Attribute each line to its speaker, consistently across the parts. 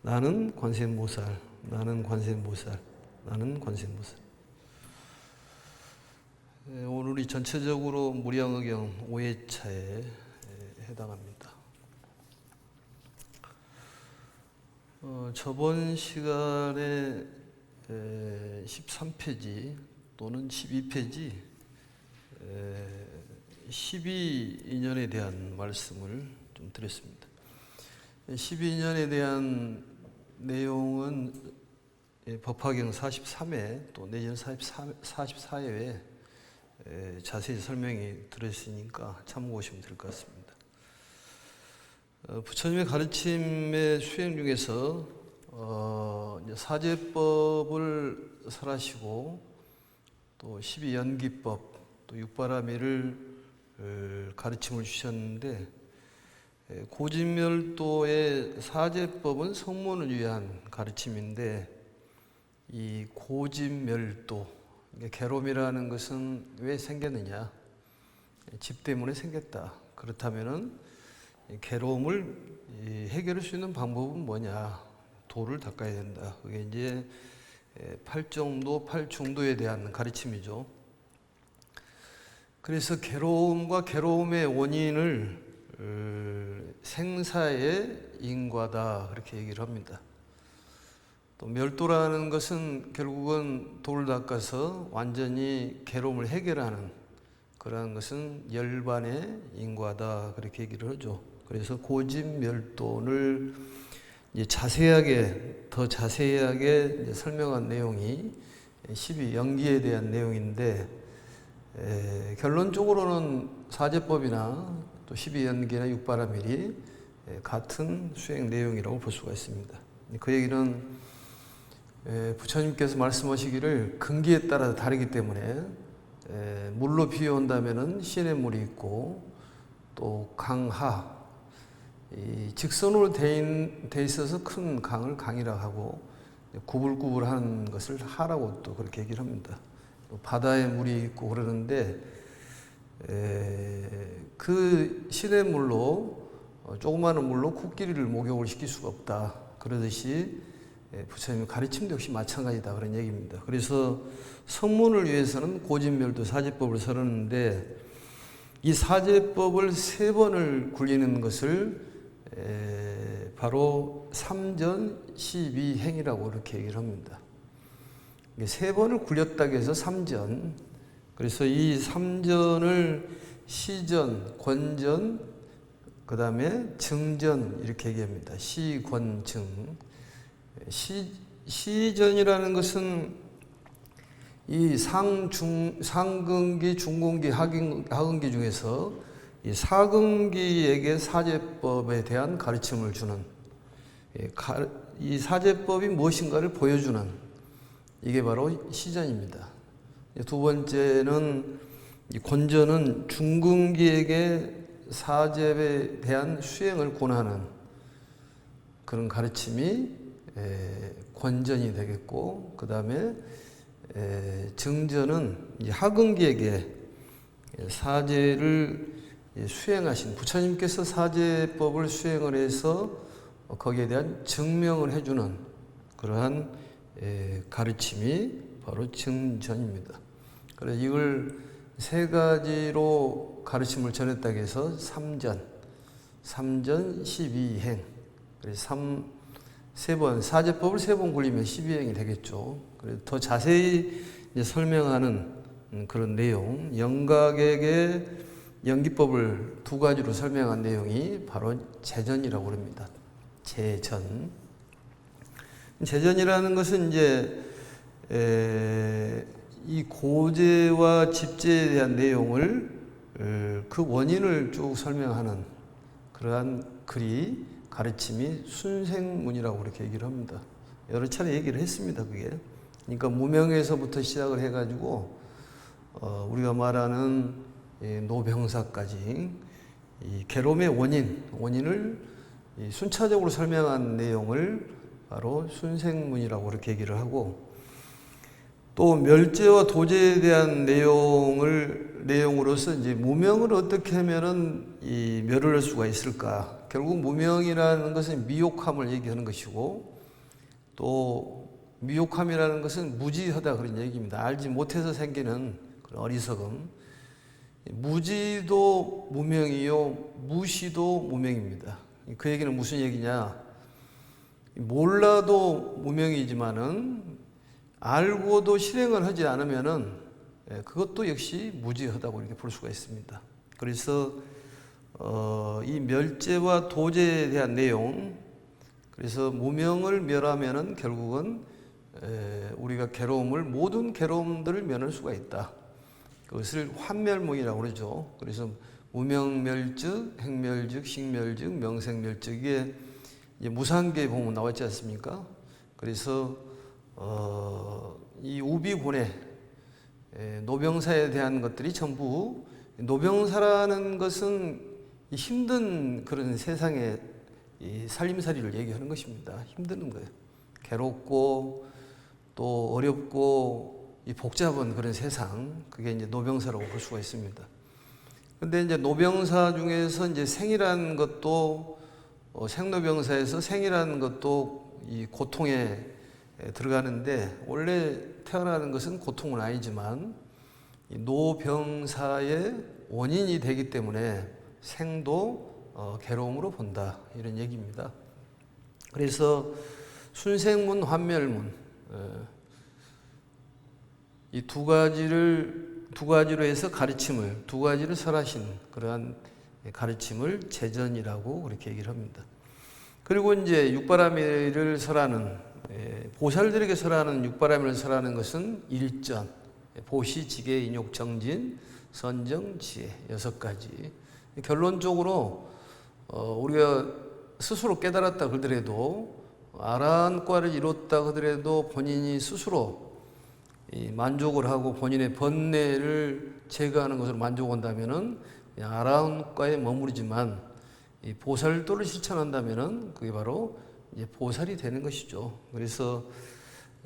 Speaker 1: 나는 관세음보살, 나는 관세음보살, 나는 관세음보살. 오늘이 전체적으로 무량의경 5회차에 해당합니다. 저번 시간에 13페이지 또는 12페이지 12인연에 대한 말씀을 좀 드렸습니다. 12인연에 대한 내용은 법화경 43회 또 내년 44회에 자세히 설명이 들어있으니까 참고하시면 될 것 같습니다. 부처님의 가르침의 수행 중에서 사제법을 설하시고 또 12연기법 또 육바라밀을 가르침을 주셨는데, 고진멸도의 사제법은 성문을 위한 가르침인데, 이 고진멸도, 괴로움이라는 것은 왜 생겼느냐? 집 때문에 생겼다. 그렇다면은 괴로움을 해결할 수 있는 방법은 뭐냐? 도를 닦아야 된다. 그게 이제 팔정도, 팔중도에 대한 가르침이죠. 그래서 괴로움과 괴로움의 원인을 생사의 인과다, 그렇게 얘기를 합니다. 또 멸도라는 것은 결국은 도를 닦아서 완전히 괴로움을 해결하는 그러한 것은 열반의 인과다, 그렇게 얘기를 하죠. 그래서 고진멸도를 이제 더 자세하게 이제 설명한 내용이 12연기에 대한 내용인데, 결론적으로는 사제법이나 또 12연기나 육바라밀이 같은 수행 내용이라고 볼 수가 있습니다. 그 얘기는 부처님께서 말씀하시기를 근기에 따라 다르기 때문에, 물로 비유한다면은 시냇물이 있고 또 강하, 이 직선으로 돼 있어서 큰 강을 강이라고 하고 구불구불한 것을 하라고 또 그렇게 얘기를 합니다. 또 바다에 물이 있고 그러는데, 그 시냇물로 조그마한 물로 코끼리를 목욕을 시킬 수가 없다. 그러듯이 부처님의 가르침도 역시 마찬가지다, 그런 얘기입니다. 그래서 성문을 위해서는 고진멸도 사제법을 설하는데, 이 사제법을 3번을 굴리는 것을 바로 삼전 12행이라고 이렇게 얘기를 합니다. 3번을 굴렸다고 해서 삼전. 그래서 이 삼전을 시전, 권전, 그 다음에 증전 이렇게 얘기합니다. 시권증. 시전이라는 것은 이 상근기, 중근기, 하근기 중에서 이 사근기에게 사제법에 대한 가르침을 주는, 이 사제법이 무엇인가를 보여주는, 이게 바로 시전입니다. 두 번째는 이 권전은 중근기에게 사제에 대한 수행을 권하는 그런 가르침이 권전이 되겠고, 그 다음에 증전은 하근기에게 사제를 수행하신 부처님께서 사제법을 수행을 해서 거기에 대한 증명을 해주는 그러한 가르침이 바로 증전입니다. 그래서 이걸 3가지로 가르침을 전했다고 해서 삼전 12행. 그래서 3번, 사제법을 3번 굴리면 12행이 되겠죠. 그래서 더 자세히 이제 설명하는 그런 내용, 영각에게 연기법을 2가지로 설명한 내용이 바로 제전이라고 합니다. 제전. 제전이라는 것은 이제 이 고제와 집제에 대한 내용을 그 원인을 쭉 설명하는 그러한 글이 가르침이 순생문이라고 그렇게 얘기를 합니다. 여러 차례 얘기를 했습니다, 그게. 그러니까 무명에서부터 시작을 해가지고 우리가 말하는 노병사까지 이 괴로움의 원인을 순차적으로 설명한 내용을 바로 순생문이라고 그렇게 얘기를 하고, 또 멸제와 도제에 대한 내용으로서 이제 무명을 어떻게 하면은 이 멸을 할 수가 있을까, 결국 무명이라는 것은 미혹함을 얘기하는 것이고, 또 미혹함이라는 것은 무지하다 그런 얘기입니다. 알지 못해서 생기는 그런 어리석음. 무지도 무명이요, 무시도 무명입니다. 그 얘기는 무슨 얘기냐? 몰라도 무명이지만은 알고도 실행을 하지 않으면은 그것도 역시 무지하다고 이렇게 볼 수가 있습니다. 그래서 이 멸죄와 도제에 대한 내용, 그래서 무명을 멸하면은 결국은 우리가 모든 괴로움들을 면할 수가 있다. 그것을 환멸무이라고 그러죠. 그래서 무명멸즉, 행멸즉, 식멸즉, 명생멸즉, 이게 무상계에 보면 나와 있지 않습니까? 그래서 이 우비곤해, 노병사에 대한 것들이 전부, 노병사라는 것은 힘든 그런 세상의 이 살림살이를 얘기하는 것입니다. 힘든 거예요. 괴롭고 또 어렵고 이 복잡한 그런 세상, 그게 이제 노병사라고 볼 수가 있습니다. 근데 이제 노병사 중에서 이제 생이라는 것도 생로병사에서 생이라는 것도 이 고통에 들어가는데, 원래 태어나는 것은 고통은 아니지만 이 노병사의 원인이 되기 때문에 생도 괴로움으로 본다, 이런 얘기입니다. 그래서 순생문, 환멸문, 이 두 가지로 해서 가르침을, 두 가지를 설하신 그러한 가르침을 제전이라고 그렇게 얘기를 합니다. 그리고 이제 육바라밀을 설하는, 보살들에게 설하는 육바라밀을 설하는 것은 일전, 보시, 지계, 인욕, 정진, 선정, 지혜, 6가지. 결론적으로 우리가 스스로 깨달았다 그러더라도, 아라한과를 이뤘다 하더라도 본인이 스스로 만족을 하고 본인의 번뇌를 제거하는 것으로 만족한다면은 아라한과에 머무르지만, 이 보살도를 실천한다면은 그게 바로 이제 보살이 되는 것이죠. 그래서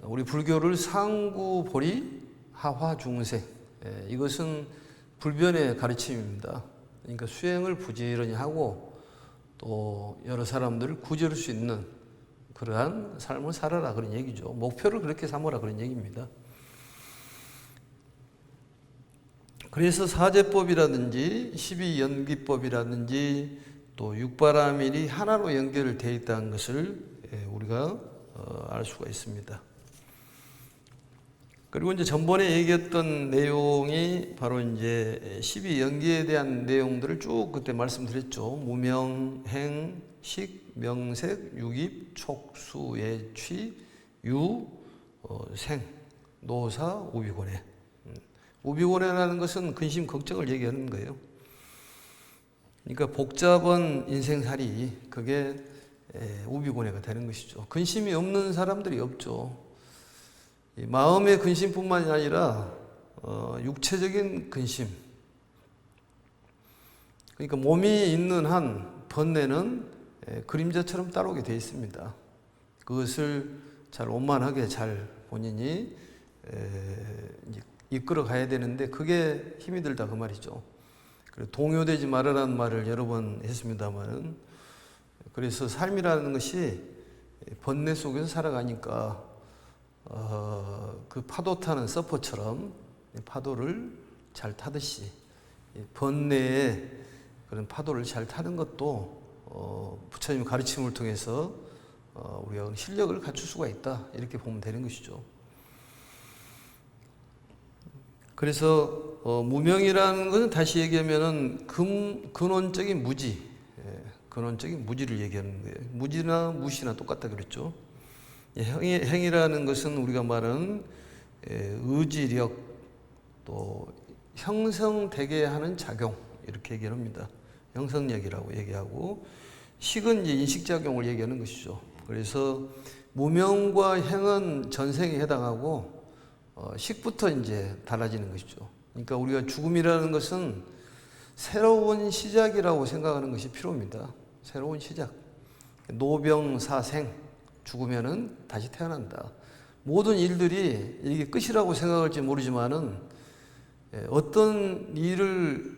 Speaker 1: 우리 불교를 상구보리 하화중생, 이것은 불변의 가르침입니다. 그러니까 수행을 부지런히 하고 또 여러 사람들을 구제할 수 있는 그러한 삶을 살아라, 그런 얘기죠. 목표를 그렇게 삼으라, 그런 얘기입니다. 그래서 사제법이라든지 12연기법이라든지 또 육바라밀이 하나로 연결되어 있다는 것을 우리가 알 수가 있습니다. 그리고 이제 전번에 얘기했던 내용이 바로 이제 12연기에 대한 내용들을 쭉 그때 말씀드렸죠. 무명, 행, 식, 명색, 유깁, 촉수, 예취, 유, 생, 노사, 우비곤해. 우비곤해라는 것은 근심, 걱정을 얘기하는 거예요. 그러니까 복잡한 인생살이, 그게 우비곤해가 되는 것이죠. 근심이 없는 사람들이 없죠. 마음의 근심뿐만이 아니라 육체적인 근심. 그러니까 몸이 있는 한 번뇌는 그림자처럼 따라오게 되어 있습니다. 그것을 잘 원만하게 잘 본인이 이끌어 가야 되는데, 그게 힘이 들다, 그 말이죠. 동요되지 말아라는 말을 여러 번 했습니다만, 그래서 삶이라는 것이 번뇌 속에서 살아가니까 그 파도 타는 서퍼처럼 파도를 잘 타듯이 번뇌의 그런 파도를 잘 타는 것도 부처님 가르침을 통해서 우리가 실력을 갖출 수가 있다, 이렇게 보면 되는 것이죠. 그래서 무명이라는 것은 다시 얘기하면은 근원적인 무지, 근원적인 무지를 얘기하는 거예요. 무지나 무시나 똑같다 그랬죠. 행이라는 것은 우리가 말하는 의지력, 또 형성되게 하는 작용, 이렇게 얘기를 합니다. 형성력이라고 얘기하고, 식은 이제 인식작용을 얘기하는 것이죠. 그래서 무명과 행은 전생에 해당하고, 식부터 이제 달라지는 것이죠. 그러니까 우리가 죽음이라는 것은 새로운 시작이라고 생각하는 것이 필요합니다. 새로운 시작. 노병사생, 죽으면은 다시 태어난다. 모든 일들이 이게 끝이라고 생각할지 모르지만은 어떤 일을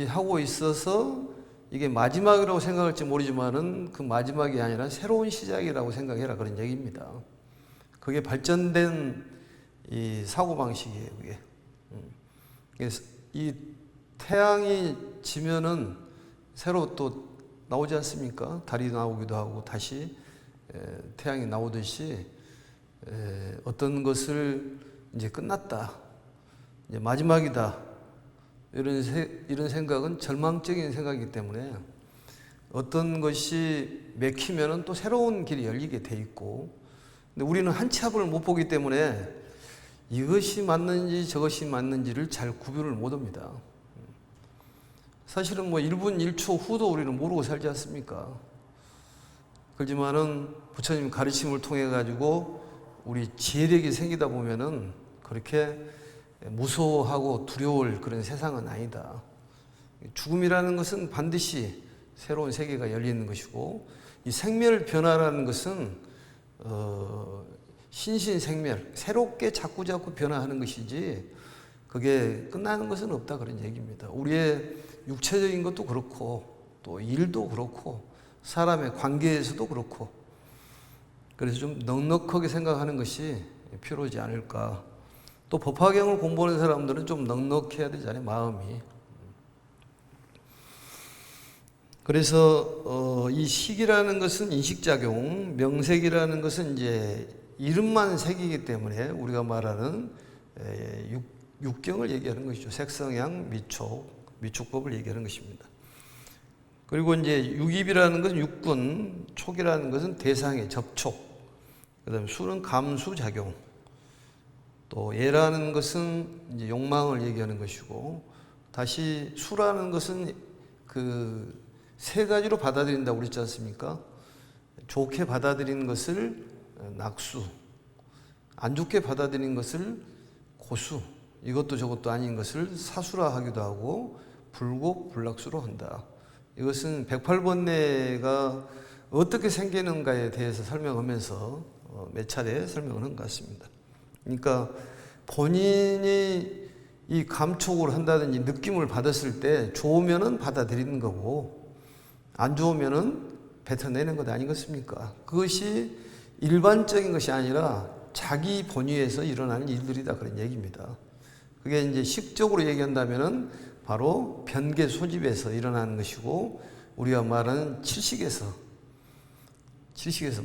Speaker 1: 하고 있어서 이게 마지막이라고 생각할지 모르지만은 그 마지막이 아니라 새로운 시작이라고 생각해라, 그런 얘기입니다. 그게 발전된 이 사고방식이에요, 그게. 그래서 이 태양이 지면은 새로 또 나오지 않습니까? 달이 나오기도 하고 다시 태양이 나오듯이 어떤 것을 이제 끝났다, 이제 마지막이다, 이런 생각은 절망적인 생각이기 때문에 어떤 것이 맥히면은 또 새로운 길이 열리게 돼 있고, 근데 우리는 한 치 앞을 못 보기 때문에 이것이 맞는지 저것이 맞는지를 잘 구별을 못 합니다. 사실은 뭐 1분 1초 후도 우리는 모르고 살지 않습니까? 그렇지만은 부처님 가르침을 통해 가지고 우리 지혜력이 생기다 보면은 그렇게 무서워하고 두려울 그런 세상은 아니다. 죽음이라는 것은 반드시 새로운 세계가 열리는 것이고, 이 생멸 변화라는 것은 신신생멸, 새롭게 자꾸자꾸 변화하는 것이지 그게 끝나는 것은 없다, 그런 얘기입니다. 우리의 육체적인 것도 그렇고 또 일도 그렇고 사람의 관계에서도 그렇고, 그래서 좀 넉넉하게 생각하는 것이 필요하지 않을까. 또 법화경을 공부하는 사람들은 좀 넉넉해야 되잖아요, 마음이. 그래서 이 식이라는 것은 인식작용, 명색이라는 것은 이제 이름만 색이기 때문에 우리가 말하는 육경을 얘기하는 것이죠. 색성향, 미촉법을 얘기하는 것입니다. 그리고 이제 육입이라는 것은 육군, 촉이라는 것은 대상의 접촉, 그 다음에 수는 감수작용, 또 예라는 것은 이제 욕망을 얘기하는 것이고, 다시 수라는 것은 그 세 가지로 받아들인다고 그랬지 않습니까? 좋게 받아들이는 것을 낙수, 안 좋게 받아들이는 것을 고수, 이것도 저것도 아닌 것을 사수라 하기도 하고 불곡, 불락수로 한다. 이것은 108번뇌가 어떻게 생기는가에 대해서 설명하면서 몇 차례 설명을 한 것 같습니다. 그러니까 본인이 이 감촉을 한다든지 느낌을 받았을 때 좋으면은 받아들이는 거고 안 좋으면은 뱉어내는 것 아니겠습니까? 그것이 일반적인 것이 아니라 자기 본위에서 일어나는 일들이다, 그런 얘기입니다. 그게 이제 식적으로 얘기한다면은 바로 변계 소집에서 일어나는 것이고, 우리가 말하는 칠식에서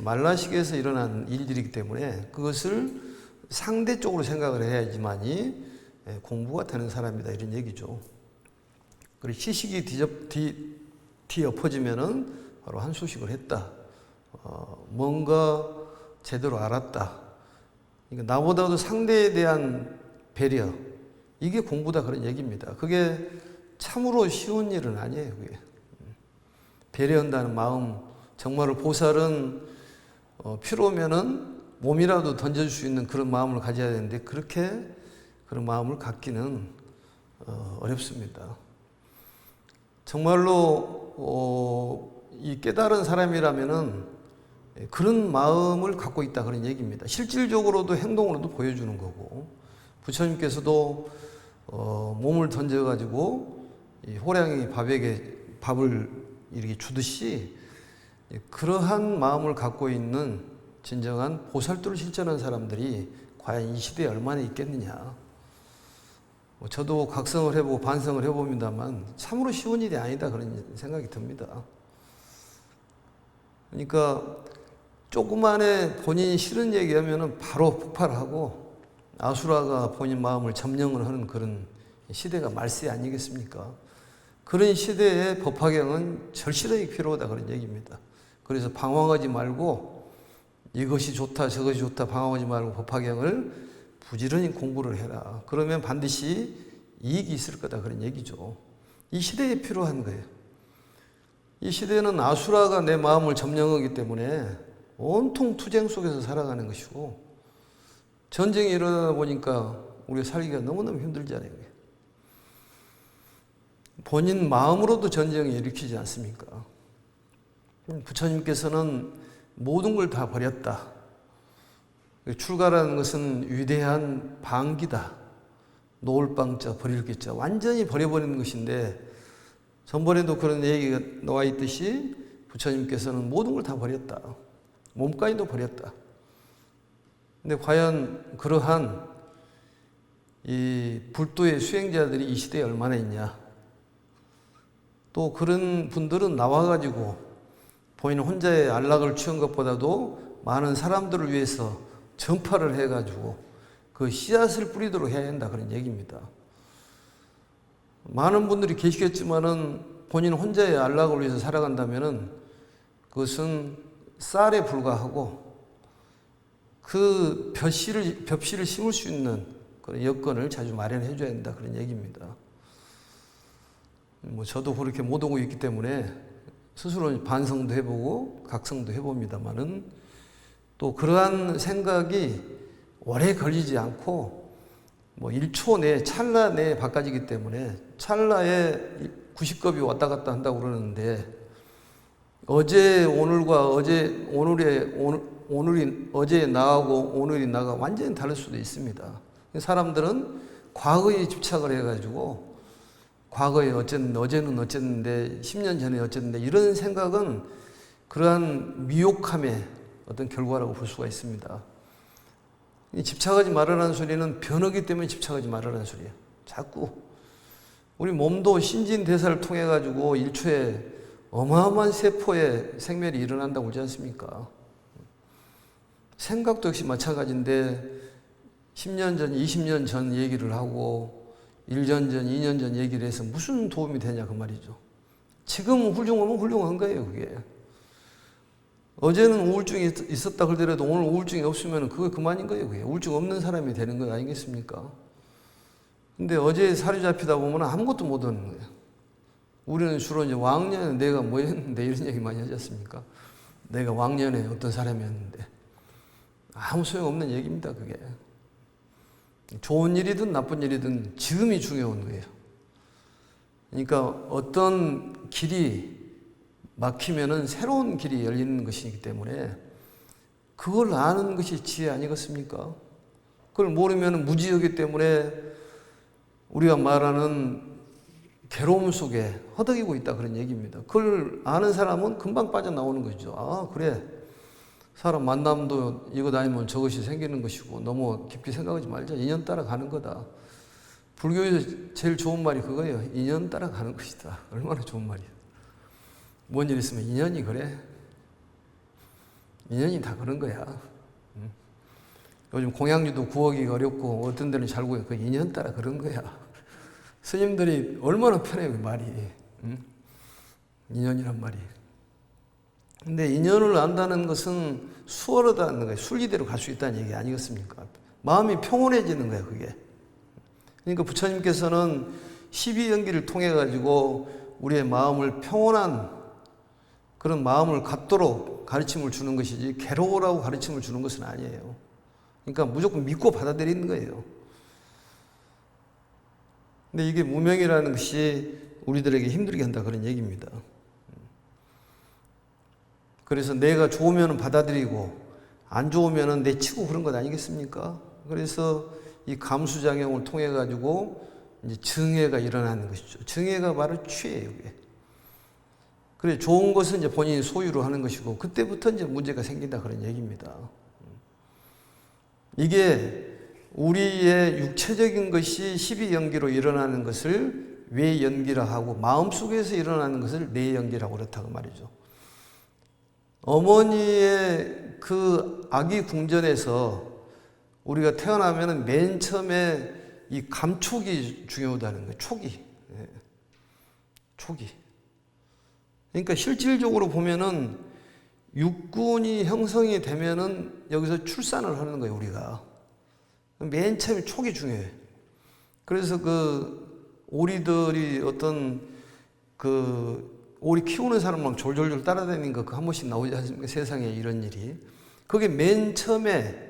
Speaker 1: 말라식에서 일어나는 일들이기 때문에 그것을 상대적으로 생각을 해야지만이 공부가 되는 사람이다, 이런 얘기죠. 그리고 시식이 뒤엎어지면은 바로 한수식을 했다. 뭔가 제대로 알았다. 그러니까 나보다도 상대에 대한 배려, 이게 공부다, 그런 얘기입니다. 그게 참으로 쉬운 일은 아니에요, 그게. 배려한다는 마음, 정말로 보살은 필요하면은 몸이라도 던져줄 수 있는 그런 마음을 가져야 되는데 그렇게 그런 마음을 갖기는 어렵습니다. 정말로 이 깨달은 사람이라면은 그런 마음을 갖고 있다, 그런 얘기입니다. 실질적으로도 행동으로도 보여주는 거고, 부처님께서도 몸을 던져가지고 이 호랑이 밥에게 밥을 이렇게 주듯이 그러한 마음을 갖고 있는 진정한 보살도를 실천한 사람들이 과연 이 시대에 얼마나 있겠느냐. 저도 각성을 해보고 반성을 해봅니다만 참으로 쉬운 일이 아니다, 그런 생각이 듭니다. 그러니까 조그만에 본인이 싫은 얘기하면 바로 폭발하고 아수라가 본인 마음을 점령을 하는 그런 시대가 말세 아니겠습니까? 그런 시대에 법화경은 절실하게 필요하다, 그런 얘기입니다. 그래서 방황하지 말고 이것이 좋다 저것이 좋다 방황하지 말고 법화경을 부지런히 공부를 해라. 그러면 반드시 이익이 있을 거다, 그런 얘기죠. 이 시대에 필요한 거예요. 이 시대는 아수라가 내 마음을 점령하기 때문에 온통 투쟁 속에서 살아가는 것이고, 전쟁이 일어나다 보니까 우리가 살기가 너무너무 힘들잖아요. 본인 마음으로도 전쟁을 일으키지 않습니까? 부처님께서는 모든 걸 다 버렸다. 출가라는 것은 위대한 방기다. 놓을 방자 버릴 기자, 완전히 버려버리는 것인데 전번에도 그런 얘기가 나와 있듯이 부처님께서는 모든 걸 다 버렸다. 몸까지도 버렸다. 근데 과연 그러한 이 불도의 수행자들이 이 시대에 얼마나 있냐. 또 그런 분들은 나와가지고 본인 혼자의 안락을 취한 것보다도 많은 사람들을 위해서 전파를 해가지고 그 씨앗을 뿌리도록 해야 한다. 그런 얘기입니다. 많은 분들이 계시겠지만은 본인 혼자의 안락을 위해서 살아간다면은 그것은 쌀에 불과하고 그 벽실을 심을 수 있는 그런 여건을 자주 마련해 줘야 된다. 그런 얘기입니다. 저도 그렇게 못 오고 있기 때문에 스스로 반성도 해보고 각성도 해봅니다만은 또 그러한 생각이 오래 걸리지 않고 1초 내에 찰나 내에 바꿔지기 때문에 찰나에 90겁이 왔다 갔다 한다고 그러는데 어제 오늘과 어제 나하고 오늘이 나가 완전히 다를 수도 있습니다. 사람들은 과거에 집착을 해가지고 과거에 어쨌는데 어제는 어쨌는데 10년 전에 어쨌는데 이런 생각은 그러한 미혹함의 어떤 결과라고 볼 수가 있습니다. 집착하지 말으라는 소리는 변하기 때문에 집착하지 말으라는 소리예요. 자꾸 우리 몸도 신진대사를 통해 가지고 1초에 어마어마한 세포의 생멸이 일어난다고 그러지 않습니까? 생각도 역시 마찬가지인데 10년 전, 20년 전 얘기를 하고 1년 전, 2년 전 얘기를 해서 무슨 도움이 되냐 그 말이죠. 지금 훌륭하면 훌륭한 거예요, 그게. 어제는 우울증이 있었다 그러더라도 오늘 우울증이 없으면 그게 그만인 거예요, 그게. 우울증 없는 사람이 되는 거 아니겠습니까? 근데 어제 사로잡히다 보면 아무것도 못 하는 거예요. 우리는 주로 이제 왕년에 내가 뭐 했는데 이런 얘기 많이 하지 않습니까? 내가 왕년에 어떤 사람이었는데. 아무 소용없는 얘기입니다, 그게. 좋은 일이든 나쁜 일이든 지금이 중요한 거예요. 그러니까 어떤 길이 막히면은 새로운 길이 열리는 것이기 때문에 그걸 아는 것이 지혜 아니겠습니까? 그걸 모르면 무지하기 때문에 우리가 말하는 괴로움 속에 허덕이고 있다 그런 얘기입니다. 그걸 아는 사람은 금방 빠져나오는 거죠. 아, 그래. 사람 만남도 이거 다니면 저것이 생기는 것이고 너무 깊게 생각하지 말자. 인연 따라 가는 거다. 불교에서 제일 좋은 말이 그거예요. 인연 따라 가는 것이다. 얼마나 좋은 말이에요. 뭔 일 있으면 인연이 그래. 인연이 다 그런 거야. 요즘 공양주도 구하기가 어렵고 어떤 데는 잘 구해. 그 인연 따라 그런 거야. 스님들이 얼마나 편해요, 그 말이. 인연이란 말이. 근데 인연을 안다는 것은 수월하다는 거예요. 순리대로 갈 수 있다는 얘기 아니겠습니까? 마음이 평온해지는 거예요, 그게. 그러니까 부처님께서는 12연기를 통해 가지고 우리의 마음을 평온한 그런 마음을 갖도록 가르침을 주는 것이지 괴로우라고 가르침을 주는 것은 아니에요. 그러니까 무조건 믿고 받아들이는 거예요. 근데 이게 무명이라는 것이 우리들에게 힘들게 한다 그런 얘기입니다. 그래서 내가 좋으면 받아들이고 안 좋으면 내치고 그런 것 아니겠습니까? 그래서 이 감수작용을 통해 가지고 이제 증해가 일어나는 것이죠. 증해가 바로 취예요. 그래 좋은 것은 이제 본인이 소유로 하는 것이고 그때부터 이제 문제가 생긴다 그런 얘기입니다. 이게 우리의 육체적인 것이 12연기로 일어나는 것을 외연기라 하고 마음속에서 일어나는 것을 내연기라고 그렇다고 말이죠. 어머니의 그 아기 궁전에서 우리가 태어나면 맨 처음에 이 감촉이 중요하다는 거예요. 촉이. 촉이. 그러니까 실질적으로 보면은 육군이 형성이 되면은 여기서 출산을 하는 거예요, 우리가. 맨 처음에 촉이 중요해요. 그래서 그 오리들이 어떤 그 오리 키우는 사람만 졸졸졸 따라다니는 거 그 한 번씩 나오지 않습니까? 세상에 이런 일이. 그게 맨 처음에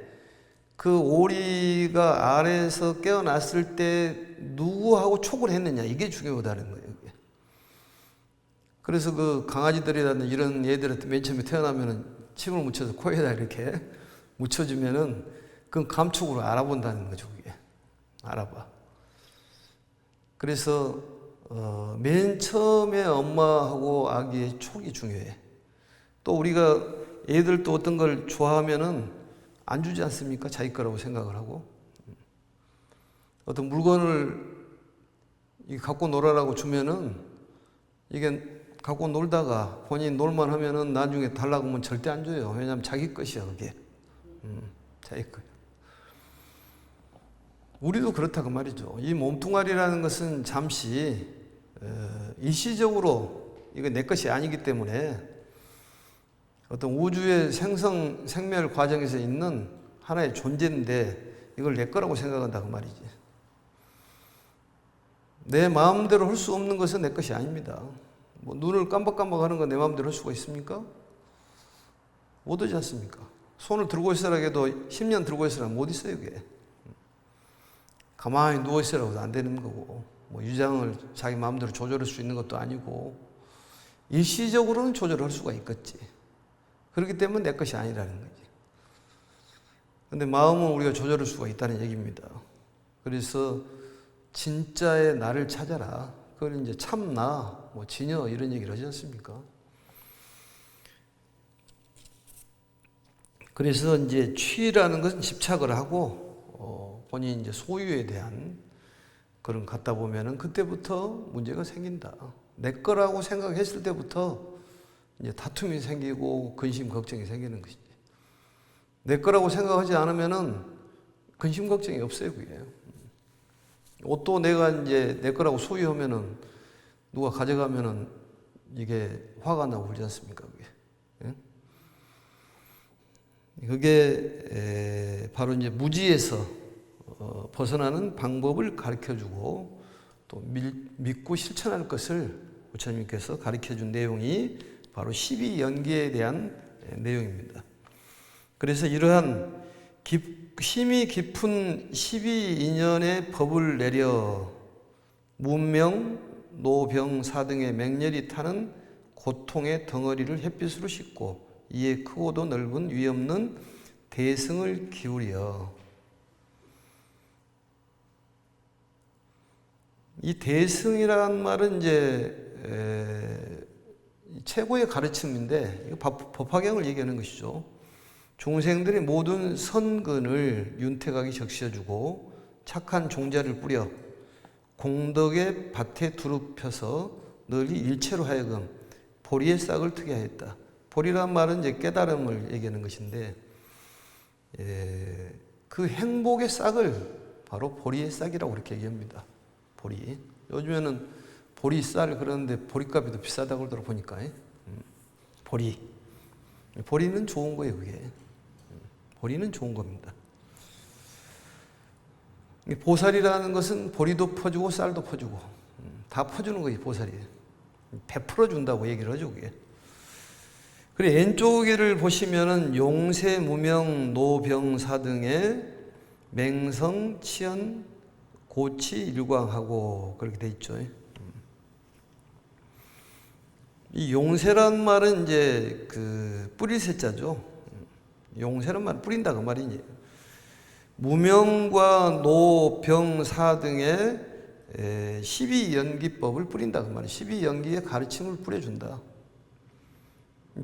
Speaker 1: 그 오리가 알에서 깨어났을 때 누구하고 촉을 했느냐 이게 중요하다는 거예요. 그래서 그 강아지들이라든지 이런 얘들한테 맨 처음에 태어나면은 침을 묻혀서 코에다 이렇게 묻혀주면은 그건 감촉으로 알아본다는 거죠. 그게 알아봐. 그래서 맨 처음에 엄마하고 아기의 촉이 중요해. 또 우리가 애들 또 어떤 걸 좋아하면은 안 주지 않습니까? 자기 거라고 생각을 하고. 어떤 물건을 갖고 놀아라고 주면은 이게 갖고 놀다가 본인이 놀만 하면은 나중에 달라고 하면 절대 안 줘요. 왜냐하면 자기 것이야, 그게. 자기 것. 우리도 그렇다 그 말이죠. 이 몸뚱아리라는 것은 잠시 일시적으로 이거 내 것이 아니기 때문에 어떤 우주의 생멸 과정에서 있는 하나의 존재인데 이걸 내 거라고 생각한다 그 말이지. 내 마음대로 할 수 없는 것은 내 것이 아닙니다. 뭐 눈을 깜박깜박하는 건 내 마음대로 할 수가 있습니까? 못 하지 않습니까? 손을 들고 있으라 해도 10년 들고 있으라 못 있어요, 그게. 가만히 누워 있으라고도 안 되는 거고, 뭐 유장을 자기 마음대로 조절할 수 있는 것도 아니고, 일시적으로는 조절할 수가 있겠지. 그렇기 때문에 내 것이 아니라는 거지. 근데 마음은 우리가 조절할 수가 있다는 얘기입니다. 그래서 진짜의 나를 찾아라. 그걸 이제 참나, 뭐 진여 이런 얘기를 하지 않습니까? 그래서 이제 취라는 것은 집착을 하고 본인 이제 소유에 대한 그런 갖다 보면은 그때부터 문제가 생긴다. 내 거라고 생각했을 때부터 이제 다툼이 생기고 근심 걱정이 생기는 것이지. 내 거라고 생각하지 않으면은 근심 걱정이 없어요, 그게. 옷도 내가 이제 내 거라고 소유하면은 누가 가져가면은 이게 화가 나고 그러지 않습니까, 그게. 예? 그게 바로 이제 무지에서 벗어나는 방법을 가르쳐주고 또 믿고 실천할 것을 부처님께서 가르쳐준 내용이 바로 12연계에 대한 내용입니다. 그래서 이러한 힘이 깊은 12인연의 법을 내려 문명, 노병, 사등의 맹렬히 타는 고통의 덩어리를 햇빛으로 씻고 이에 크고도 넓은 위없는 대승을 기울여. 이 대승이라는 말은 이제 최고의 가르침인데 이거 법화경을 얘기하는 것이죠. 중생들의 모든 선근을 윤택하게 적셔주고 착한 종자를 뿌려 공덕의 밭에 두루 펴서 널리 일체로 하여금 보리의 싹을 트게 하였다. 보리란 말은 이제 깨달음을 얘기하는 것인데 그 행복의 싹을 바로 보리의 싹이라고 그렇게 얘기합니다. 보리. 요즘에는 보리쌀 그러는데 보리값이 더 비싸다고 그러더라고 보니까. 보리. 보리는 좋은 거예요, 그게. 보리는 좋은 겁니다. 보살이라는 것은 보리도 퍼주고 쌀도 퍼주고 다 퍼주는 거예요, 보살이. 100% 준다고 얘기를 하죠, 그게. 그리고 왼쪽에를 보시면은 용세, 무명, 노병사 등의 맹성, 치연, 고치, 일광하고 그렇게 돼 있죠. 이 용세란 말은 이제 그 뿌릴 세자죠. 용세란 말은 뿌린다 그 말이니. 무명과 노, 병, 사 등의 12연기법을 뿌린다 그 말이에요. 12연기의 가르침을 뿌려준다.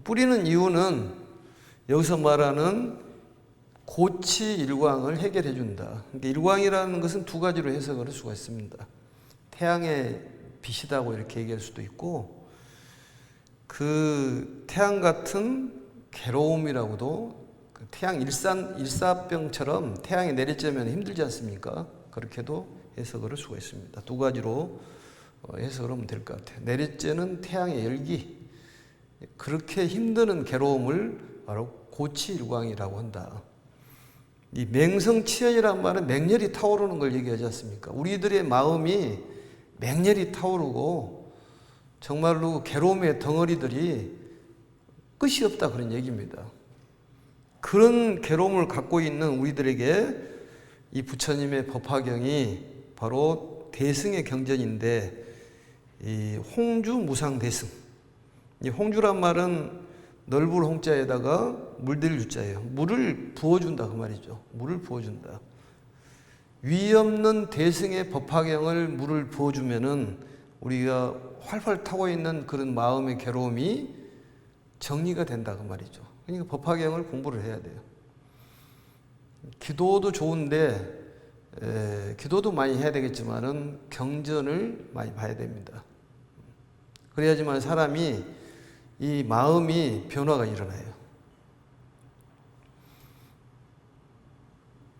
Speaker 1: 뿌리는 이유는 여기서 말하는 고치 일광을 해결해 준다. 그러니까 일광이라는 것은 두 가지로 해석을 할 수가 있습니다. 태양의 빛이다고 이렇게 얘기할 수도 있고 그 태양 같은 괴로움이라고도 태양 일사병처럼 태양이 내리쬐면 힘들지 않습니까? 그렇게도 해석을 할 수가 있습니다. 두 가지로 해석을 하면 될 것 같아요. 내리쬐는 태양의 열기, 그렇게 힘드는 괴로움을 바로 고치일광이라고 한다. 이 맹성치연이라는 말은 맹렬히 타오르는 걸 얘기하지 않습니까? 우리들의 마음이 맹렬히 타오르고 정말로 괴로움의 덩어리들이 끝이 없다 그런 얘기입니다. 그런 괴로움을 갖고 있는 우리들에게 이 부처님의 법화경이 바로 대승의 경전인데 이 홍주 무상대승. 이 홍주란 말은 넓을 홍자에다가 물들 유자예요. 물을 부어준다 그 말이죠. 물을 부어준다. 위 없는 대승의 법화경을 물을 부어주면은 우리가 활활 타고 있는 그런 마음의 괴로움이 정리가 된다 그 말이죠. 그러니까 법화경을 공부를 해야 돼요. 기도도 좋은데 기도도 많이 해야 되겠지만은 경전을 많이 봐야 됩니다. 그래야지만 사람이 이 마음이 변화가 일어나요.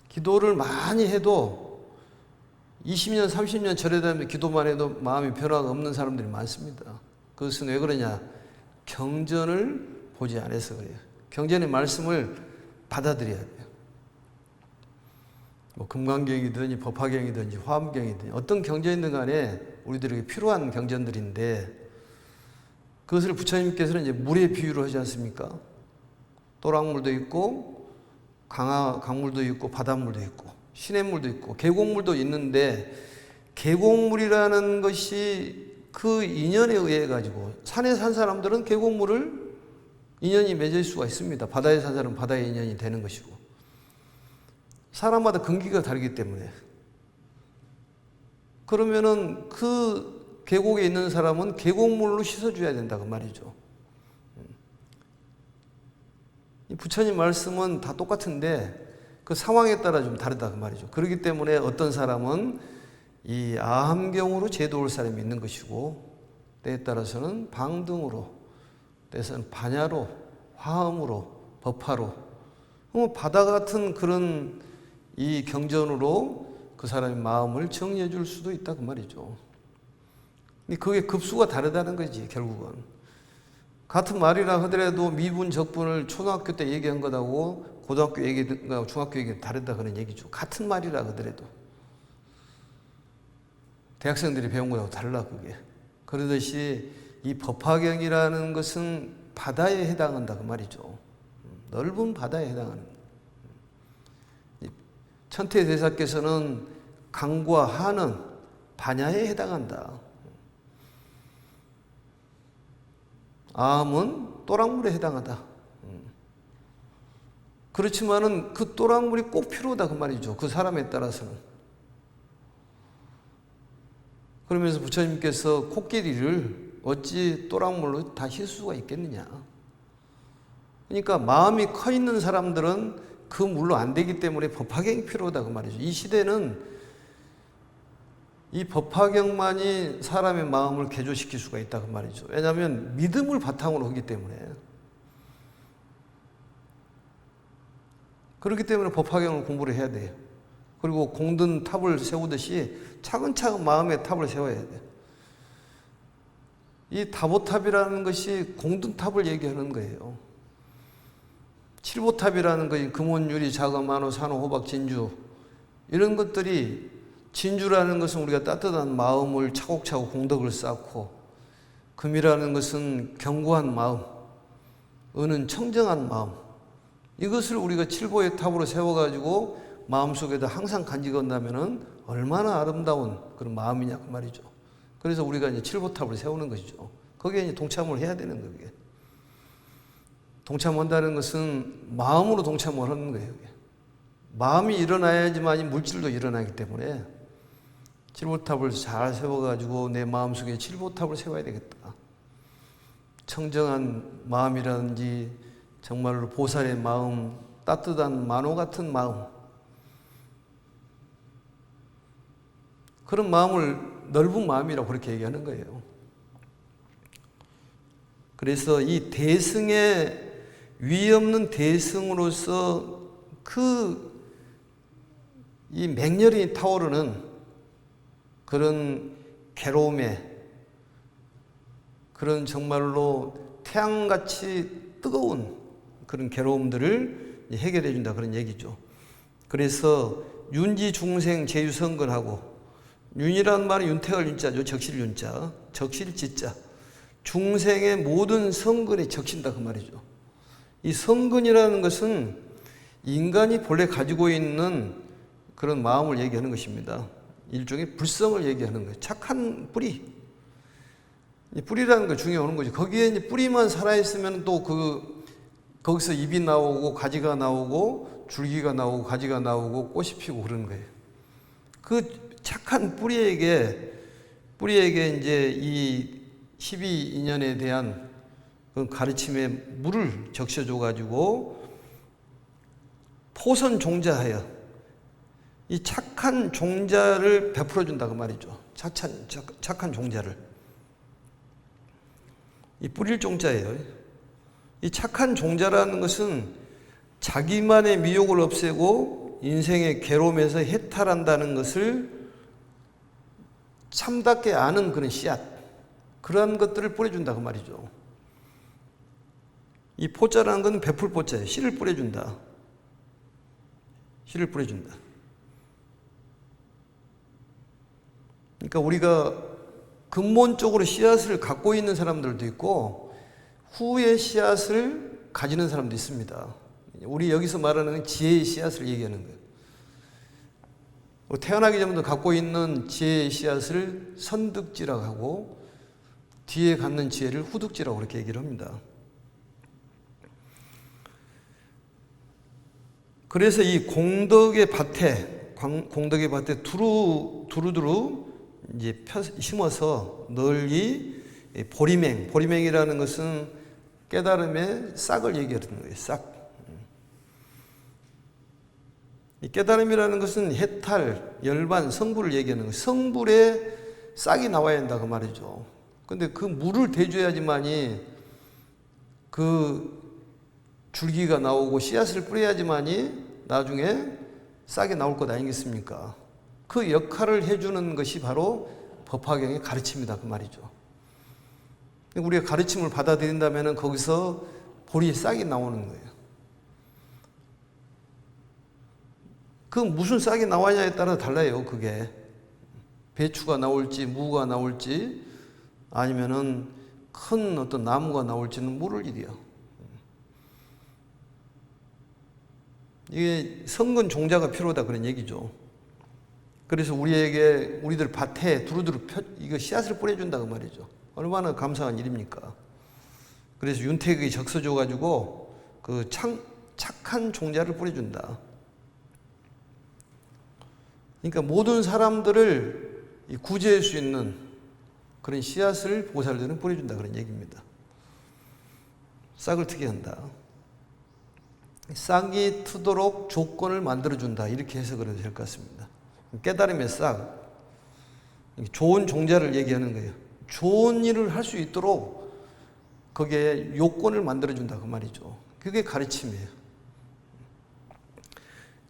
Speaker 1: 기도를 많이 해도 20년, 30년 절에다면 기도만 해도 마음이 변화가 없는 사람들이 많습니다. 그것은 왜 그러냐? 경전을 보지 않아서 그래요. 경전의 말씀을 받아들여야 돼요. 뭐 금강경이든지 법화경이든지 화엄경이든지 어떤 경전이든 간에 우리들에게 필요한 경전들인데 그것을 부처님께서는 이제 물의 비유로 하지 않습니까? 또랑물도 있고 강물도 있고 바닷물도 있고 시냇물도 있고 계곡물도 있는데 계곡물이라는 것이 그 인연에 의해 가지고 산에 산 사람들은 계곡물을 인연이 맺을 수가 있습니다. 바다에 산 사람은 바다의 인연이 되는 것이고 사람마다 근기가 다르기 때문에 그러면은 그 계곡에 있는 사람은 계곡물로 씻어줘야 된다 그 말이죠. 이 부처님 말씀은 다 똑같은데 그 상황에 따라 좀 다르다 그 말이죠. 그렇기 때문에 어떤 사람은 이 아함경으로 제도할 사람이 있는 것이고 때에 따라서는 방등으로 때에서는 반야로 화음으로 법화로 바다 같은 그런 이 경전으로 그 사람의 마음을 정리해 줄 수도 있다 그 말이죠. 근데 그게 급수가 다르다는 거지 결국은. 같은 말이라 하더라도 미분 적분을 초등학교 때 얘기한 것하고 고등학교 얘기가 중학교 얘기가 다르다 그런 얘기죠. 같은 말이라 하더라도 대학생들이 배운 거하고 달라 그게. 그러듯이 이 법화경이라는 것은 바다에 해당한다 그 말이죠. 넓은 바다에 해당하는. 천태대사께서는 강과 하는 반야에 해당한다. 아함은 또랑물에 해당하다. 그렇지만은 그 또랑물이 꼭 필요하다 그 말이죠. 그 사람에 따라서는. 그러면서 부처님께서 코끼리를 어찌 또랑물로 다 씻을 수가 있겠느냐. 그러니까 마음이 커 있는 사람들은 그 물로 안 되기 때문에 법화경이 필요하다 그 말이죠. 이 시대는 이 법화경만이 사람의 마음을 개조시킬 수가 있다 그 말이죠. 왜냐하면 믿음을 바탕으로 하기 때문에. 그렇기 때문에 법화경을 공부를 해야 돼요. 그리고 공든 탑을 세우듯이 차근차근 마음의 탑을 세워야 돼요. 이 다보탑이라는 것이 공든 탑을 얘기하는 거예요. 칠보탑이라는 것이 금원, 유리, 자금, 만호, 산호, 호박, 진주 이런 것들이 진주라는 것은 우리가 따뜻한 마음을 차곡차곡 공덕을 쌓고 금이라는 것은 견고한 마음, 은은 청정한 마음 이것을 우리가 칠보의 탑으로 세워가지고 마음속에다 항상 간직한다면은 얼마나 아름다운 그런 마음이냐 그 말이죠. 그래서 우리가 이제 칠보탑을 세우는 것이죠. 거기에 이제 동참을 해야 되는 거예요. 동참한다는 것은 마음으로 동참을 하는 거예요. 마음이 일어나야지만 물질도 일어나기 때문에 칠보탑을 잘 세워가지고 내 마음속에 칠보탑을 세워야 되겠다. 청정한 마음이라든지 정말로 보살의 마음, 따뜻한 만호 같은 마음 그런 마음을 넓은 마음이라고 그렇게 얘기하는 거예요. 그래서 이 대승의 위 없는 대승으로서 이 맹렬히 타오르는 그런 괴로움에 그런 정말로 태양같이 뜨거운 그런 괴로움들을 해결해 준다 그런 얘기죠. 그래서 윤지 중생 제유성근하고 윤이라는 말은 윤택할 윤자죠. 적실 윤자, 적실 지자. 중생의 모든 성근에 적신다 그 말이죠. 이 성근이라는 것은 인간이 본래 가지고 있는 그런 마음을 얘기하는 것입니다. 일종의 불성을 얘기하는 거예요. 착한 뿌리. 이 뿌리라는 거 중요한 거죠. 거기에 이제 뿌리만 살아있으면 또 거기서 잎이 나오고 가지가 나오고 줄기가 나오고 가지가 나오고 꽃이 피고 그러는 거예요. 그 착한 뿌리에게 뿌리에게 이제 이 12인연에 대한 그 가르침에 물을 적셔줘 가지고 포선 종자하여 이 착한 종자를 베풀어 준다 그 말이죠. 착한 종자를. 이 뿌릴 종자예요. 이 착한 종자라는 것은 자기만의 미혹을 없애고 인생의 괴로움에서 해탈한다는 것을 참답게 아는 그런 씨앗, 그러한 것들을 뿌려준다 그 말이죠. 이 포자라는 것은 베풀 포자예요. 씨를 뿌려준다. 씨를 뿌려준다. 그러니까 우리가 근본적으로 씨앗을 갖고 있는 사람들도 있고 후의 씨앗을 가지는 사람도 있습니다. 우리 여기서 말하는 지혜의 씨앗을 얘기하는 거예요. 태어나기 전부터 갖고 있는 지혜의 씨앗을 선득지라고 하고 뒤에 갖는 지혜를 후득지라고 그렇게 얘기를 합니다. 그래서 이 공덕의 밭에 두루두루 이제 심어서 널리 보리맹이라는 것은 깨달음의 싹을 얘기하는 거예요. 싹. 이 깨달음이라는 것은 해탈, 열반, 성불을 얘기하는 거예요. 성불에 싹이 나와야 한다 그 말이죠. 근데 그 물을 대줘야지만이 그 줄기가 나오고 씨앗을 뿌려야지만이 나중에 싹이 나올 것 아니겠습니까? 그 역할을 해주는 것이 바로 법화경의 가르침이다 그 말이죠. 우리가 가르침을 받아들인다면 거기서 보리의 싹이 나오는 거예요. 그 무슨 싹이 나와냐에 따라 달라요. 그게 배추가 나올지 무가 나올지 아니면은 큰 어떤 나무가 나올지는 모를 일이야. 이게 성근 종자가 필요하다 그런 얘기죠. 그래서 우리들 밭에 두루두루 이거 씨앗을 뿌려준다 그 말이죠. 얼마나 감사한 일입니까? 그래서 윤택이 적셔줘 가지고 그 착한 종자를 뿌려준다. 그러니까 모든 사람들을 구제할 수 있는 그런 씨앗을 보살들은 뿌려준다 그런 얘기입니다. 싹을 트게 한다. 싹이 트도록 조건을 만들어준다. 이렇게 해석을 해도 될 것 같습니다. 깨달음의 싹. 좋은 종자를 얘기하는 거예요. 좋은 일을 할 수 있도록 거기에 요건을 만들어준다. 그 말이죠. 그게 가르침이에요.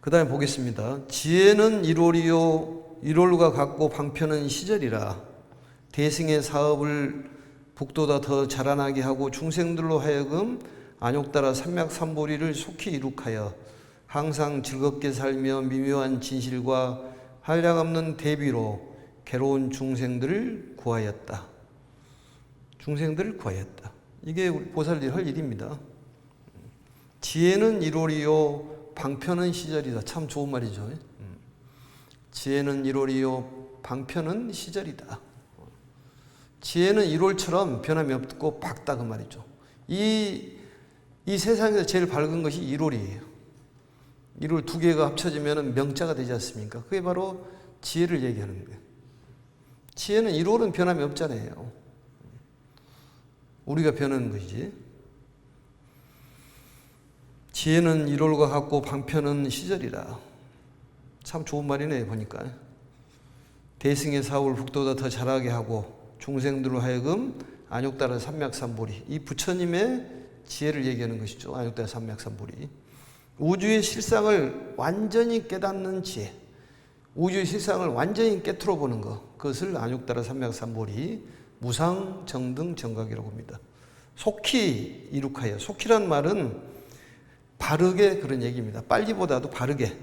Speaker 1: 그 다음에 보겠습니다. 지혜는 일월이요. 일월과 같고 방편은 시절이라. 대승의 사업을 북돋아 더 자라나게 하고 중생들로 하여금 안욕따라 삼맥삼보리를 속히 이룩하여 항상 즐겁게 살며 미묘한 진실과 한량없는 대비로 괴로운 중생들을 구하였다. 중생들을 구하였다. 이게 우리 보살들이 할 일입니다. 지혜는 일월이요 방편은 시절이다. 참 좋은 말이죠. 지혜는 일월이요 방편은 시절이다. 지혜는 일월처럼 변함이 없고 밝다 그 말이죠. 이 세상에서 제일 밝은 것이 일월이에요. 일월 두 개가 합쳐지면 명자가 되지 않습니까? 그게 바로 지혜를 얘기하는 거예요. 지혜는 일월은 변함이 없잖아요. 우리가 변하는 것이지. 지혜는 일월과 같고 방편은 시절이라. 참 좋은 말이네 보니까. 대승의 사업을 북돋아 더 잘하게 하고 중생들로 하여금 안욕따라 삼맥삼보리. 이 부처님의 지혜를 얘기하는 것이죠. 안욕따라 삼맥삼보리. 우주의 실상을 완전히 깨닫는 지혜. 우주의 실상을 완전히 깨트려 보는 것. 그것을 안욕따라 삼맥삼보리 무상정등 정각이라고 합니다. 속히 이룩하여. 속히란 말은 바르게 그런 얘기입니다. 빨리보다도 바르게.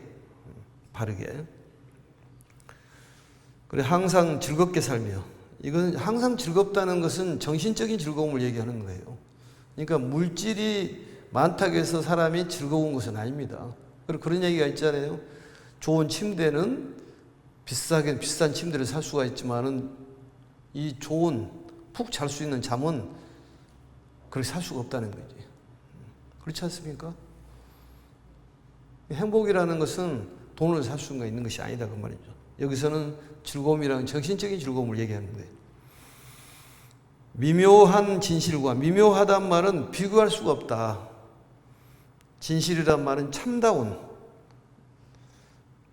Speaker 1: 그래 항상 즐겁게 살며. 이건 항상 즐겁다는 것은 정신적인 즐거움을 얘기하는 거예요. 그러니까 물질이 많다고 해서 사람이 즐거운 것은 아닙니다. 그리고 그런 얘기가 있잖아요. 좋은 침대는 비싼 침대를 살 수가 있지만은 이 좋은 푹 잘 수 있는 잠은 그렇게 살 수가 없다는 거지. 그렇지 않습니까? 행복이라는 것은 돈을 살 수가 있는 것이 아니다 그 말이죠. 여기서는 즐거움이란 정신적인 즐거움을 얘기하는 거예요. 미묘한 진실과, 미묘하단 말은 비교할 수가 없다. 진실이란 말은 참다운,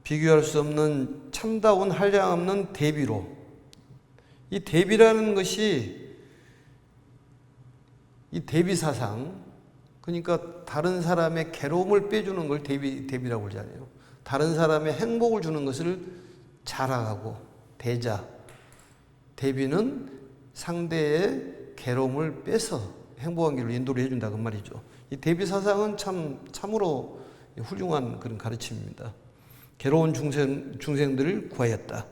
Speaker 1: 비교할 수 없는 참다운 한량없는 대비로, 이 대비라는 것이 이 대비사상, 그러니까 다른 사람의 괴로움을 빼주는 걸 대비라고 그러잖아요. 다른 사람의 행복을 주는 것을 자랑하고 대자, 대비는 상대의 괴로움을 빼서 행복한 길로 인도를 해준다 그 말이죠. 이 대비 사상은 참으로 훌륭한 그런 가르침입니다. 괴로운 중생들을 구하였다.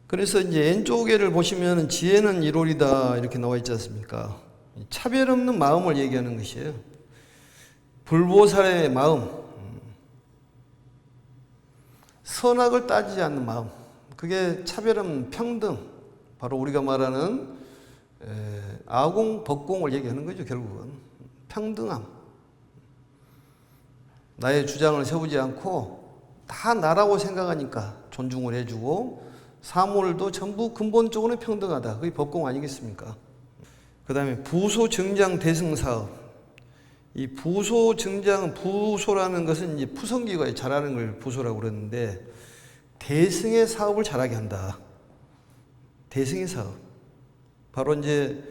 Speaker 1: 그래서 이제 왼쪽에를 보시면 지혜는 이롤이다 이렇게 나와 있지 않습니까? 차별 없는 마음을 얘기하는 것이에요. 불보살의 마음, 선악을 따지지 않는 마음, 그게 차별 없는 평등, 바로 우리가 말하는 아공, 법공을 얘기하는 거죠. 결국은 평등함. 나의 주장을 세우지 않고 다 나라고 생각하니까 존중을 해주고, 사물도 전부 근본적으로 평등하다. 그게 법공 아니겠습니까? 그 다음에 부소 증장 대승 사업. 이 부소 증장, 부소라는 것은 이제 푸성기가 잘하는 걸 부소라고 그러는데, 대승의 사업을 잘하게 한다. 대승의 사업. 바로 이제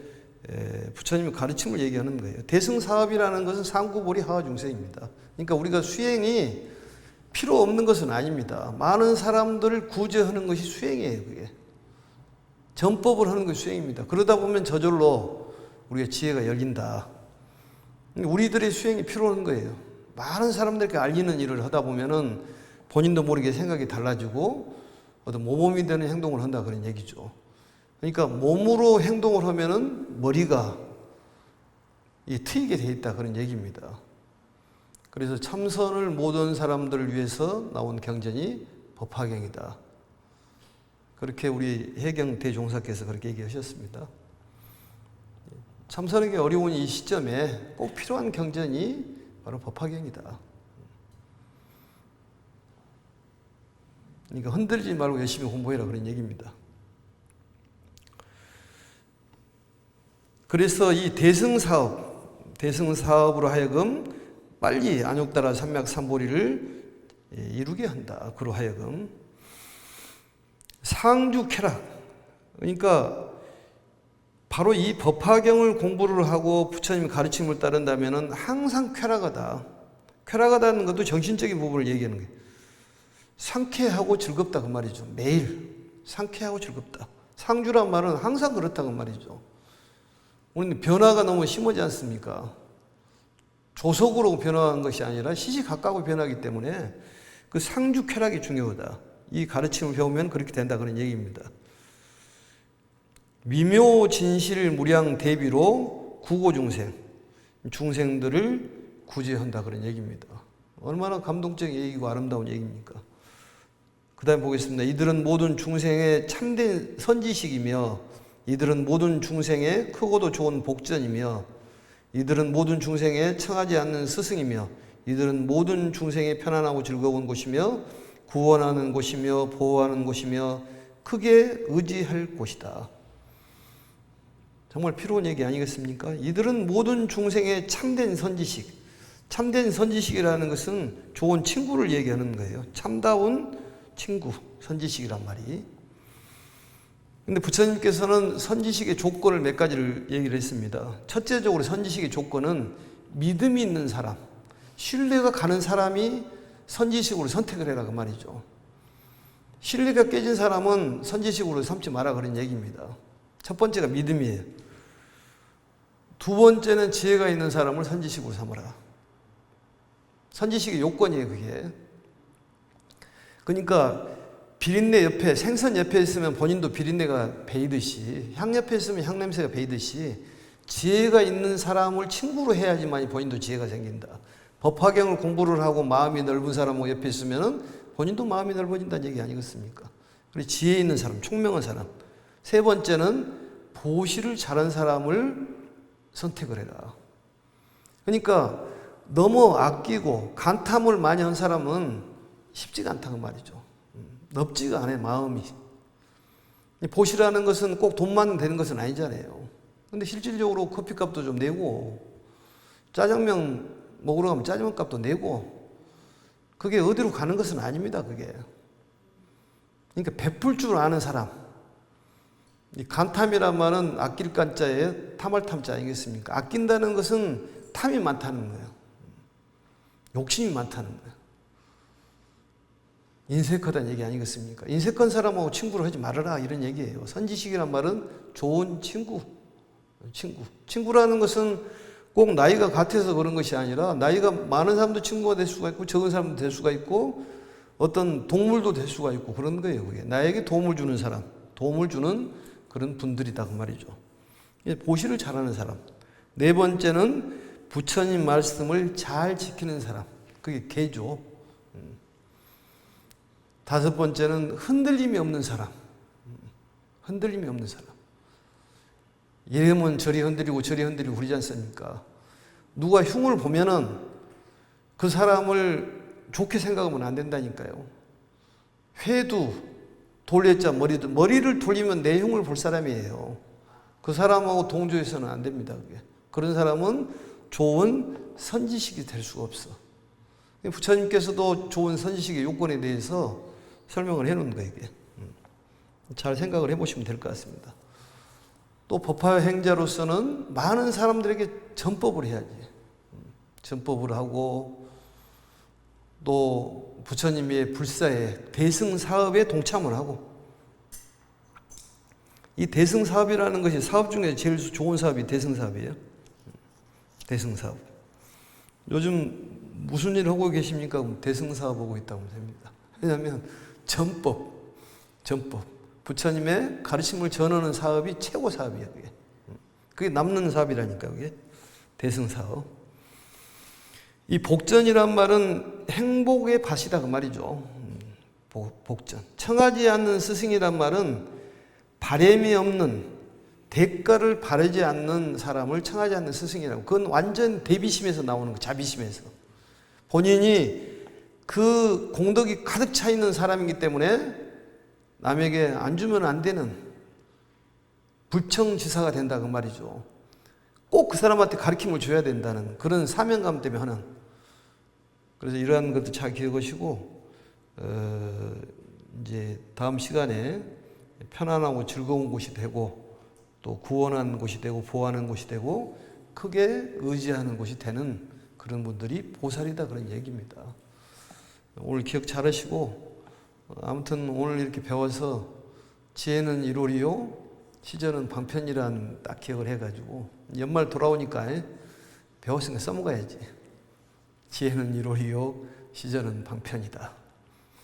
Speaker 1: 부처님의 가르침을 얘기하는 거예요. 대승 사업이라는 것은 상구보리 하하중생입니다. 그러니까 우리가 수행이 필요 없는 것은 아닙니다. 많은 사람들을 구제하는 것이 수행이에요. 그게 전법을 하는 것이 수행입니다. 그러다 보면 저절로 우리가 지혜가 열린다. 우리들의 수행이 필요한 거예요. 많은 사람들께 알리는 일을 하다 보면은 본인도 모르게 생각이 달라지고 어떤 모범이 되는 행동을 한다 그런 얘기죠. 그러니까 몸으로 행동을 하면은 머리가 트이게 돼 있다 그런 얘기입니다. 그래서 참선을 못한 사람들을 위해서 나온 경전이 법화경이다. 그렇게 우리 해경 대종사께서 그렇게 얘기하셨습니다. 참선하기 어려운 이 시점에 꼭 필요한 경전이 바로 법화경이다. 그러니까 흔들지 말고 열심히 공부해라 그런 얘기입니다. 그래서 이 대승사업으로 하여금 빨리 안욕따라 삼맥삼보리를 이루게 한다. 그로 하여금 상주쾌락, 그러니까 바로 이 법화경을 공부를 하고 부처님의 가르침을 따른다면 항상 쾌락하다. 쾌락하다는 것도 정신적인 부분을 얘기하는 거예요. 상쾌하고 즐겁다 그 말이죠. 매일 상쾌하고 즐겁다. 상주란 말은 항상 그렇다 그 말이죠. 우리는 변화가 너무 심하지 않습니까? 조속으로 변화한 것이 아니라 시시각각으로 변하기 때문에 그 상주 쾌락이 중요하다. 이 가르침을 배우면 그렇게 된다 그런 얘기입니다. 미묘 진실 무량 대비로 구고 중생들을 구제한다 그런 얘기입니다. 얼마나 감동적인 얘기고 아름다운 얘기입니까? 그 다음에 보겠습니다. 이들은 모든 중생의 참된 선지식이며, 이들은 모든 중생의 크고도 좋은 복전이며, 이들은 모든 중생의 청하지 않는 스승이며, 이들은 모든 중생의 편안하고 즐거운 곳이며, 구원하는 곳이며, 보호하는 곳이며, 크게 의지할 곳이다. 정말 필요한 얘기 아니겠습니까? 이들은 모든 중생의 참된 선지식. 참된 선지식이라는 것은 좋은 친구를 얘기하는 거예요. 참다운 친구, 선지식이란 말이. 근데 부처님께서는 선지식의 조건을 몇 가지를 얘기를 했습니다. 첫째적으로 선지식의 조건은 믿음이 있는 사람, 신뢰가 가는 사람이 선지식으로 선택을 해라 그 말이죠. 신뢰가 깨진 사람은 선지식으로 삼지 마라 그런 얘기입니다. 첫 번째가 믿음이에요. 두 번째는 지혜가 있는 사람을 선지식으로 삼아라. 선지식의 요건이에요 그게. 그러니까 비린내 옆에, 생선 옆에 있으면 본인도 비린내가 배이듯이, 향 옆에 있으면 향냄새가 배이듯이 지혜가 있는 사람을 친구로 해야지만 본인도 지혜가 생긴다. 법화경을 공부를 하고 마음이 넓은 사람하고 옆에 있으면 본인도 마음이 넓어진다는 얘기 아니겠습니까? 그리고 지혜 있는 사람, 총명한 사람. 세 번째는 보시를 잘한 사람을 선택을 해라. 그러니까 너무 아끼고 간탐을 많이 한 사람은 쉽지가 않다는 말이죠. 넓지가 않아요, 마음이. 보시라는 것은 꼭 돈만 되는 것은 아니잖아요. 근데 실질적으로 커피값도 좀 내고 짜장면 먹으러 가면 짜장면 값도 내고 그게 어디로 가는 것은 아닙니다. 그게. 그러니까 베풀 줄 아는 사람. 이 간탐이란 말은 아낄 간자에 탐할 탐자 아니겠습니까? 아낀다는 것은 탐이 많다는 거예요. 욕심이 많다는 거예요. 인색하다는 얘기 아니겠습니까? 인색한 사람하고 친구를 하지 말아라 이런 얘기예요. 선지식이란 말은 좋은 친구. 친구라는 것은 꼭 나이가 같아서 그런 것이 아니라 나이가 많은 사람도 친구가 될 수가 있고 적은 사람도 될 수가 있고 어떤 동물도 될 수가 있고 그런 거예요. 그게 나에게 도움을 주는 사람, 도움을 주는 그런 분들이다 그 말이죠. 보시를 잘하는 사람. 네 번째는 부처님 말씀을 잘 지키는 사람. 그게 계죠. 다섯 번째는 흔들림이 없는 사람. 흔들림이 없는 사람. 이러면 저리 흔들리고 저리 흔들리고 그러지 않습니까? 누가 흉을 보면은 그 사람을 좋게 생각하면 안 된다니까요. 회도 돌렸자 머리를 돌리면 내 흉을 볼 사람이에요. 그 사람하고 동조해서는 안 됩니다. 그게. 그런 사람은 좋은 선지식이 될 수가 없어. 부처님께서도 좋은 선지식의 요건에 대해서 설명을 해놓은 거예요. 이게. 잘 생각을 해보시면 될 것 같습니다. 또 법화 행자로서는 많은 사람들에게 전법을 해야지. 전법을 하고 또 부처님의 불사에 대승사업에 동참을 하고 이 대승사업이라는 것이 사업 중에 제일 좋은 사업이 대승사업이에요. 대승사업. 요즘 무슨 일 하고 계십니까? 대승사업 하고 있다고 됩니다. 왜냐하면 전법. 부처님의 가르침을 전하는 사업이 최고 사업이에요. 그게 남는 사업이라니까 그게 대승사업. 이 복전이란 말은 행복의 밭이다 그 말이죠. 복전. 청하지 않는 스승이란 말은 바램이 없는 대가를 바라지 않는 사람을 청하지 않는 스승이라고. 그건 완전 대비심에서 나오는 거, 자비심에서. 본인이 그 공덕이 가득 차 있는 사람이기 때문에 남에게 안 주면 안 되는 불청지사가 된다 그 말이죠. 꼭 그 사람한테 가르침을 줘야 된다는 그런 사명감 때문에 하는. 그래서 이러한 것도 잘 기억하시고 이제 다음 시간에 편안하고 즐거운 곳이 되고 또 구원하는 곳이 되고 보호하는 곳이 되고 크게 의지하는 곳이 되는 그런 분들이 보살이다 그런 얘기입니다. 오늘 기억 잘 하시고 아무튼 오늘 이렇게 배워서 지혜는 일오리요 시전은 방편이란 딱 기억을 해가지고 연말 돌아오니까 배웠으니까 써먹어야지. 지혜는 일오리요 시전은 방편이다.